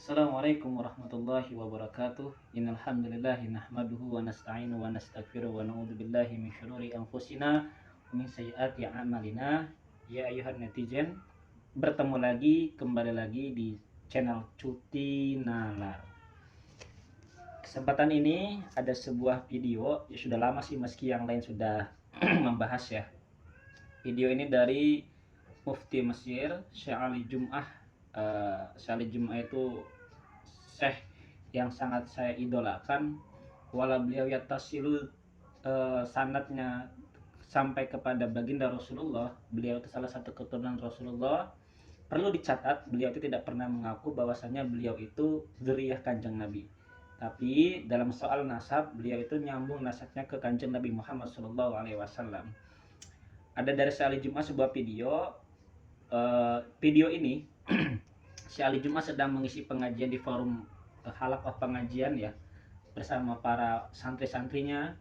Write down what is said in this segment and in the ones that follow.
Assalamualaikum warahmatullahi wabarakatuh. Innal hamdalillah nahmaduhu wa nasta'inu wa nastaghfiruh wa na'udzu billahi min syururi anfusina wa min sayyiati a'malina. Ya ayuhan netizen, kembali lagi di channel Cuti Nalar. Kesempatan ini ada sebuah video, ya sudah lama sih meski yang lain sudah membahas ya. Video ini dari Mufti Mesir, Syekh Ali Jum'ah. Syekh Ali Jum'ah itu Syekh yang sangat saya idolakan, wala beliau yatasilu sanadnya sampai kepada baginda Rasulullah. Beliau itu salah satu keturunan Rasulullah. Perlu dicatat, beliau itu tidak pernah mengaku bahwasanya beliau itu dzurriyyah Kanjeng Nabi. Tapi dalam soal nasab, beliau itu nyambung nasabnya ke Kanjeng Nabi Muhammad SAW. Ada dari Syekh Ali Jum'ah sebuah video. Video ini Syekh Ali Jum'ah sedang mengisi pengajian di forum halaqah pengajian ya, bersama para santri-santrinya.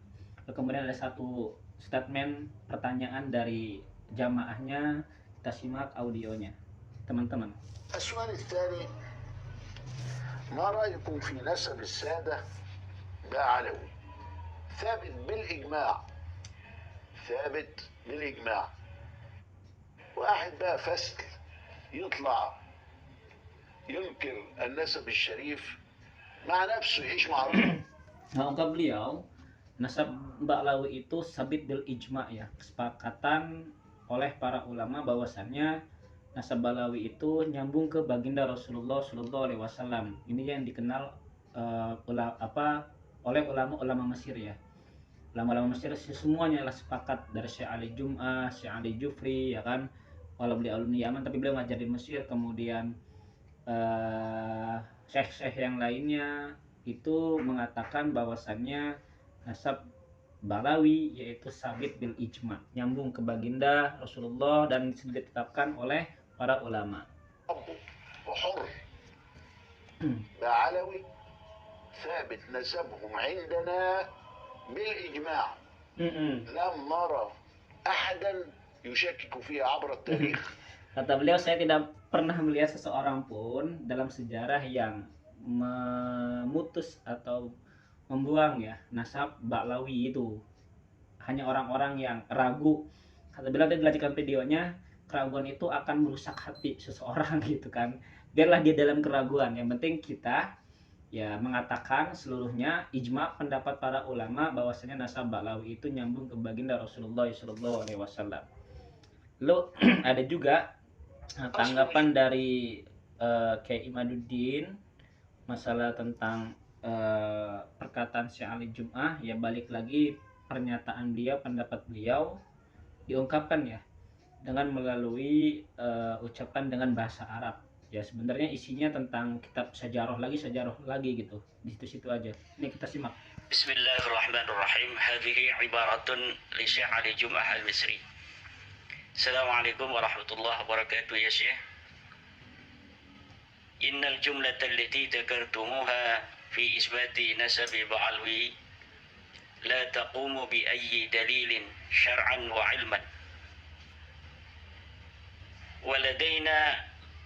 Kemudian ada satu statement pertanyaan dari jamaahnya. Kita simak audionya, teman-teman. السؤال الثاني: ما رأيكم في نسب السادة بعلوي؟ ثابت بالإجماع. واحد بقى فسق يطلع ينكر النسب الشريف مع نفسه، يعيش مع ربنا. Nah, ungkap beliau, nasab Ba'lawi itu sabit bil ijma ya, kesepakatan oleh para ulama bahwasannya nasab Ba'lawi itu nyambung ke baginda Rasulullah SAW. Ini yang dikenal oleh ulama-ulama Mesir ya. Ulama-ulama Mesir semuanya lah sepakat, dari Syekh Ali Jum'ah, Syekh Ali Jufri ya kan, walau beliau alumni Yaman tapi beliau ngajar di Mesir. Kemudian syekh-syekh yang lainnya itu mengatakan bahwasannya nasab Ba'lawi yaitu sabit bil ijma, nyambung ke baginda Rasulullah dan sudah ditetapkan oleh para ulama. وحر بعلوي ثابت نسبهم عندنا بالإجماع. لم نرى أحدا يشكك فيها عبر التاريخ. Kata beliau, saya tidak pernah melihat seseorang pun dalam sejarah yang memutus atau membuang ya nasab Ba'lawi itu. Hanya orang-orang yang ragu. Kata beliau, tadi dilanjutkan videonya, keraguan itu akan merusak hati seseorang gitu kan. Biarlah dia dalam keraguan, yang penting kita ya mengatakan seluruhnya ijma pendapat para ulama bahwasanya nasab Ba'lawi itu nyambung ke baginda Rasulullah SAW. Lalu ada juga tanggapan dari Kiai Imaduddin masalah tentang perkataan Syekh Ali Jum'ah. Ya balik lagi, pernyataan beliau, pendapat beliau diungkapkan ya dengan melalui ucapan dengan bahasa Arab. Ya sebenarnya isinya tentang kitab sejarah lagi gitu. Di situ-situ aja. Ini kita simak. Bismillahirrahmanirrahim. Hadhihi ibaratun li Syekh Ali Jum'ah Al-Misri. Assalamualaikum warahmatullahi wabarakatuh ya Syekh. Innal jumlata allati dzakartumuha fi isbati nasabi Ba'lawi la taqumu bi ayyi dalilin syar'an wa 'ilman. ولدينا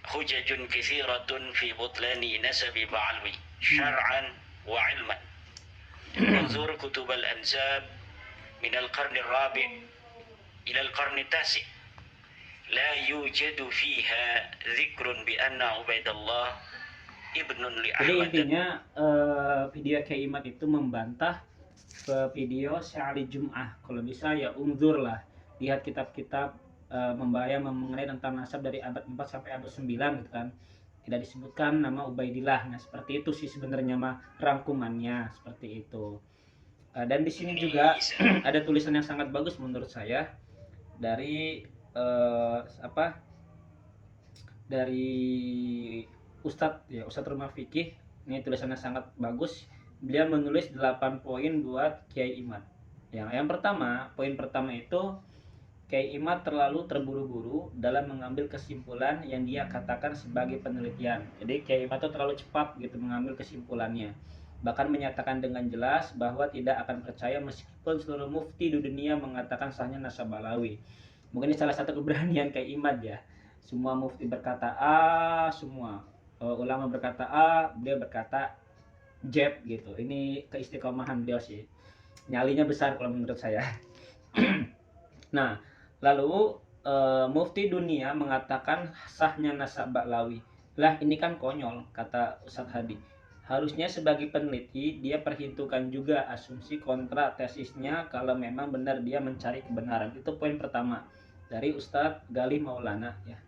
حجج كثيرة في بطلان نسب بعلوي شرعا وعلما. انظر كتب الأنساب من القرن الرابع إلى القرن التاسع لا يوجد فيها ذكر بأن عبيد الله ابن لأحمد. Jadi intinya video Keimat itu membantah ke video Syekh Ali Jum'ah. Kalau bisa ya unzur lah, lihat kitab-kitab mengenai tentang nasab dari abad 4 sampai abad 9 gitu kan. Tidak disebutkan nama Ubaidillah. Nah, seperti itu sih sebenarnya mah rangkumannya, seperti itu. Dan di sini juga ada tulisan yang sangat bagus menurut saya dari dari Ustadz Rumah Fikih. Ini tulisannya sangat bagus. Beliau menulis 8 poin buat Kiai Imad. Yang pertama, poin pertama itu Kiai Imad terlalu terburu-buru dalam mengambil kesimpulan yang dia katakan sebagai penelitian. Jadi Kiai Imad itu terlalu cepat gitu mengambil kesimpulannya. Bahkan menyatakan dengan jelas bahwa tidak akan percaya meskipun seluruh mufti di dunia mengatakan sahnya nasab Ba'lawi. Mungkin ini salah satu keberanian Kiai Imad ya. Semua mufti berkata A semua, ulama berkata A, beliau berkata Z gitu. Ini keistiqomahan beliau sih. Nyalinya besar kalau menurut saya. Nah, lalu mufti dunia mengatakan sahnya nasab Ba'lawi. Lah ini kan konyol, kata Ustadz Hadi. Harusnya sebagai peneliti dia perhitungkan juga asumsi kontra tesisnya kalau memang benar dia mencari kebenaran. Itu poin pertama dari Ustadz Galih Maulana ya.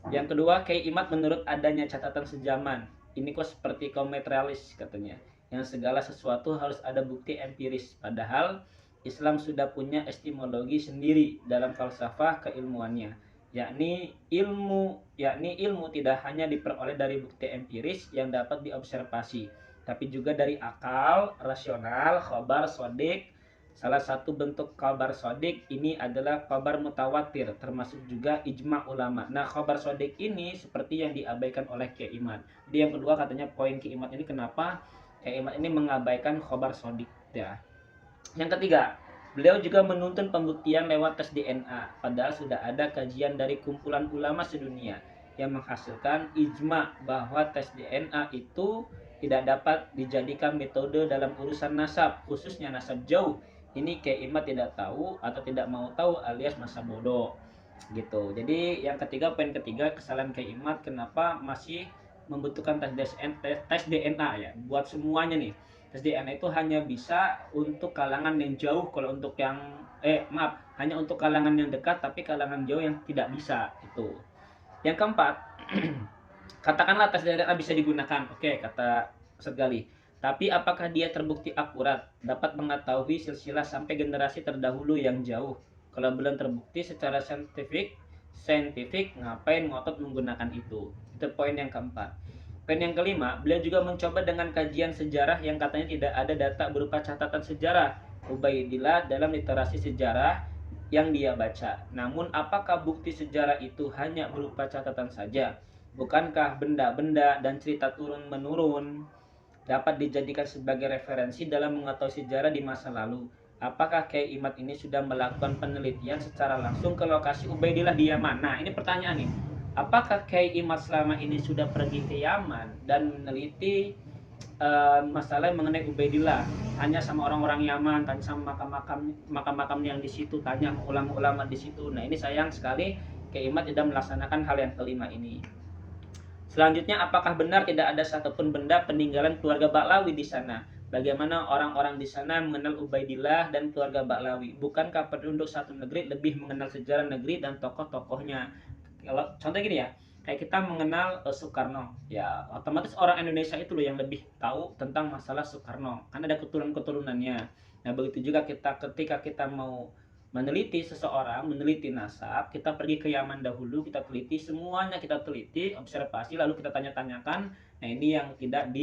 Yang kedua, Kiai Imad menurut adanya catatan sejaman. Ini kok seperti kaum materialis katanya. Yang segala sesuatu harus ada bukti empiris. Padahal Islam sudah punya epistemologi sendiri dalam falsafah keilmuannya, yakni ilmu tidak hanya diperoleh dari bukti empiris yang dapat diobservasi, tapi juga dari akal rasional, khabar sodik. Salah satu bentuk khabar sodik ini adalah khabar mutawatir, termasuk juga ijma ulama. Nah, khabar sodik ini seperti yang diabaikan oleh Kiai Imad. Jadi yang kedua katanya poin Kiai Imad ini kenapa Kiai Imad ini mengabaikan khabar sodik ya. Yang ketiga, beliau juga menuntun pembuktian lewat tes DNA, padahal sudah ada kajian dari kumpulan ulama sedunia yang menghasilkan ijma bahwa tes DNA itu tidak dapat dijadikan metode dalam urusan nasab, khususnya nasab jauh. Ini Kiai Imad tidak tahu atau tidak mau tahu alias masa bodoh gitu. Jadi yang ketiga, poin ketiga, kesalahan Kiai Imad kenapa masih membutuhkan tes DNA ya buat semuanya nih. Tes DNA itu hanya bisa untuk kalangan yang jauh, kalau untuk yang hanya untuk kalangan yang dekat, tapi kalangan jauh yang tidak bisa itu. Yang keempat, katakanlah tes DNA bisa digunakan, oke, kata Ustadz Galih. Tapi apakah dia terbukti akurat, dapat mengetahui silsilah sampai generasi terdahulu yang jauh? Kalau belum terbukti secara saintifik, ngapain ngotot menggunakan itu? Itu poin yang keempat. Poin yang kelima, beliau juga mencoba dengan kajian sejarah yang katanya tidak ada data berupa catatan sejarah Ubaidillah dalam literasi sejarah yang dia baca. Namun apakah bukti sejarah itu hanya berupa catatan saja? Bukankah benda-benda dan cerita turun-menurun dapat dijadikan sebagai referensi dalam mengetahui sejarah di masa lalu? Apakah Kiai Imad ini sudah melakukan penelitian secara langsung ke lokasi Ubaidillah di Yaman? Nah, ini pertanyaan nih. Apakah Kiai Imad selama ini sudah pergi ke Yaman dan meneliti masalah mengenai Ubaidillah? Tanya sama orang-orang Yaman, tanya sama makam-makam yang di situ, tanya ulama-ulama di situ. Nah, ini sayang sekali Kiai Imad tidak melaksanakan hal yang kelima ini. Selanjutnya, apakah benar tidak ada satupun benda peninggalan keluarga Ba'lawi di sana? Bagaimana orang-orang di sana mengenal Ubaidillah dan keluarga Ba'lawi? Bukankah penduduk satu negeri lebih mengenal sejarah negeri dan tokoh-tokohnya? Kalau contoh gini ya, kayak kita mengenal Soekarno, ya otomatis orang Indonesia itu loh yang lebih tahu tentang masalah Soekarno, kan ada keturunan-keturunannya. Nah, begitu juga ketika kita mau meneliti seseorang, meneliti nasab, kita pergi ke Yaman dahulu, kita teliti semuanya, kita teliti, observasi, lalu kita tanya-tanyakan. Nah, ini yang tidak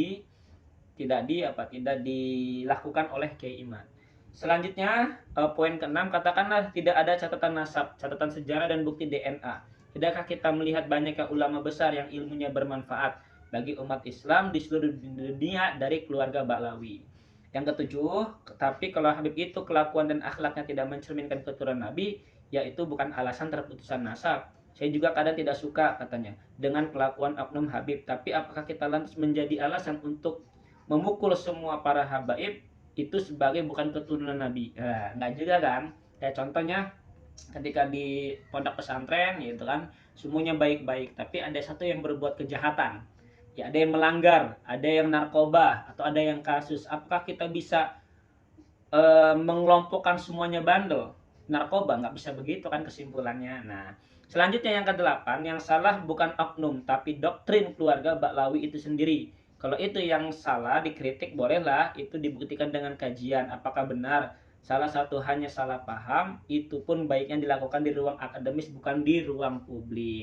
dilakukan oleh Kiai Imad. Selanjutnya, poin keenam, katakanlah tidak ada catatan nasab, catatan sejarah dan bukti DNA. Tidakkah kita melihat banyaknya ulama besar yang ilmunya bermanfaat bagi umat Islam di seluruh dunia dari keluarga Ba'lawi? Yang ketujuh, tapi kalau Habib itu kelakuan dan akhlaknya tidak mencerminkan keturunan Nabi, yaitu bukan alasan terputusnya nasab. Saya juga kadang tidak suka, katanya, dengan kelakuan oknum Habib. Tapi apakah kita lantas menjadi alasan untuk memukul semua para habaib itu sebagai bukan keturunan Nabi? Nah, enggak juga kan? Kayak contohnya, ketika di pondok pesantren gitu kan, semuanya baik-baik, tapi ada satu yang berbuat kejahatan ya, ada yang melanggar, ada yang narkoba, atau ada yang kasus. Apakah kita bisa mengelompokkan semuanya bandel narkoba? Nggak bisa begitu kan kesimpulannya. Nah, selanjutnya yang kedelapan, yang salah bukan oknum tapi doktrin keluarga Ba'lawi itu sendiri. Kalau itu yang salah dikritik bolehlah, itu dibuktikan dengan kajian apakah benar. Salah satu hanya salah paham, itu pun baiknya dilakukan di ruang akademis, bukan di ruang publik.